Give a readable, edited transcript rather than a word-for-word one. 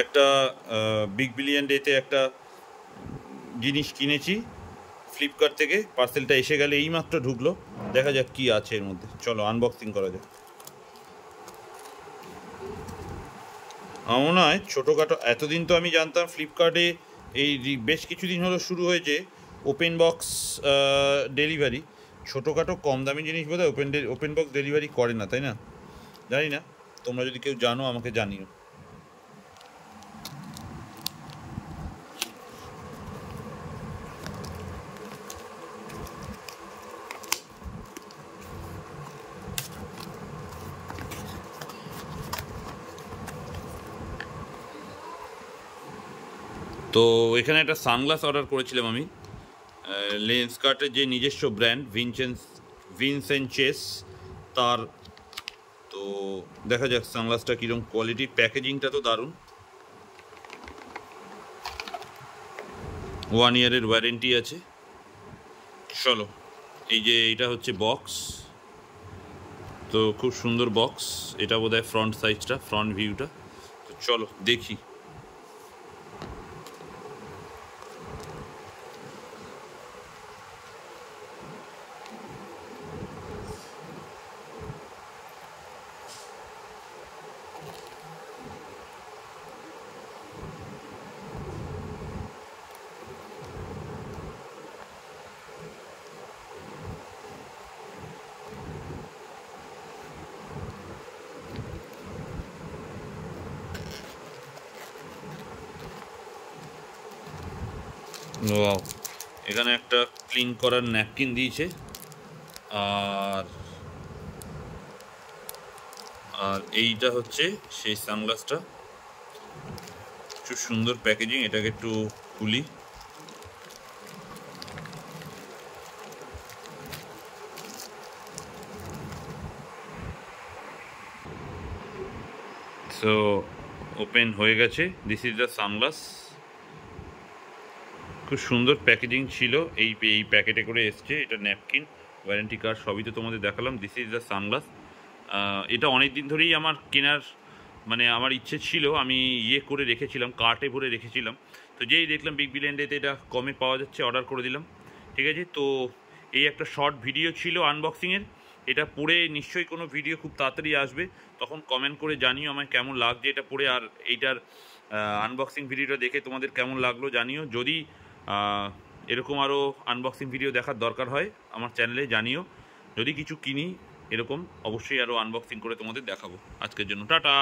একটা big billion ডেতে একটা জিনিস কিনেছি ফ্লিপকার্ট থেকে, পার্সেলটা এসে গেলে এইমাত্র ঢুকলো। দেখা যাক কি আছে এর মধ্যে, চলো আনবক্সিং করা যাক। আমার মনে হয় ছোটোখাটো, এতদিন তো আমি জানতাম ফ্লিপকার্টে এই বেশ কিছুদিন হলো শুরু হয়েছে ওপেন বক্স ডেলিভারি। ছোটোখাটো কম দামি জিনিস বোধহয় ওপেন বক্স ডেলিভারি করে না, তাই না? জানি না, তোমরা যদি কেউ জানো আমাকে জানিও। তো এখানে একটা সানগ্লাস অর্ডার করেছিলাম আমি, লেন্সকার্টের যে নিজস্ব ব্র্যান্ড ভিনসেনচেস তার। তো দেখা যাক সানগ্লাসটা কীরকম কোয়ালিটির, প্যাকেজিংটা তো দারুণ। 1 ইয়ারের ওয়ারেন্টি আছে। চলো, এই যে এটা হচ্ছে বক্স, তো খুব সুন্দর বক্স। এটা বোধহয় ফ্রন্ট সাইজটা, ফ্রন্ট ভিউটা। তো চলো দেখি। ওয়াও, এখানে একটা ক্লিন করার ন্যাপকিন দিয়েছে। আর আর এইটা হচ্ছে সেই সানগ্লাসটা, খুব সুন্দর প্যাকেজিং। এটাকে একটু খুলি। সো ওপেন হয়ে গেছে, দিস ইজ দ্য সানগ্লাস। খুব সুন্দর প্যাকেজিং ছিল, এই প্যাকেটে করে এসছে। এটা ন্যাপকিন, ওয়ারেন্টি কার্ড সবই তো তোমাদের দেখালাম। This is the sunglass. এটা অনেক দিন ধরেই আমার কেনার, মানে আমার ইচ্ছে ছিল, আমি করে রেখেছিলাম, কার্টে ভরে রেখেছিলাম। তো যেই দেখলাম বিগ বিলিয়ন ডেতে এটা কমে পাওয়া যাচ্ছে, অর্ডার করে দিলাম। ঠিক আছে, তো এই একটা শর্ট ভিডিও ছিল আনবক্সিংয়ের। এটা পরে নিশ্চয়ই কোনো ভিডিও খুব তাড়াতাড়ি আসবে, তখন কমেন্ট করে জানিও আমায় কেমন লাগছে এটা পরে। আর এইটার আনবক্সিং ভিডিওটা দেখে তোমাদের কেমন লাগলো জানিও। যদি এরকম আরও আনবক্সিং ভিডিও দেখার দরকার হয় আমার চ্যানেলে জানিও। যদি কিছু কিনি এরকম, অবশ্যই আরও আনবক্সিং করে তোমাদের দেখাবো। আজকের জন্য টাটা।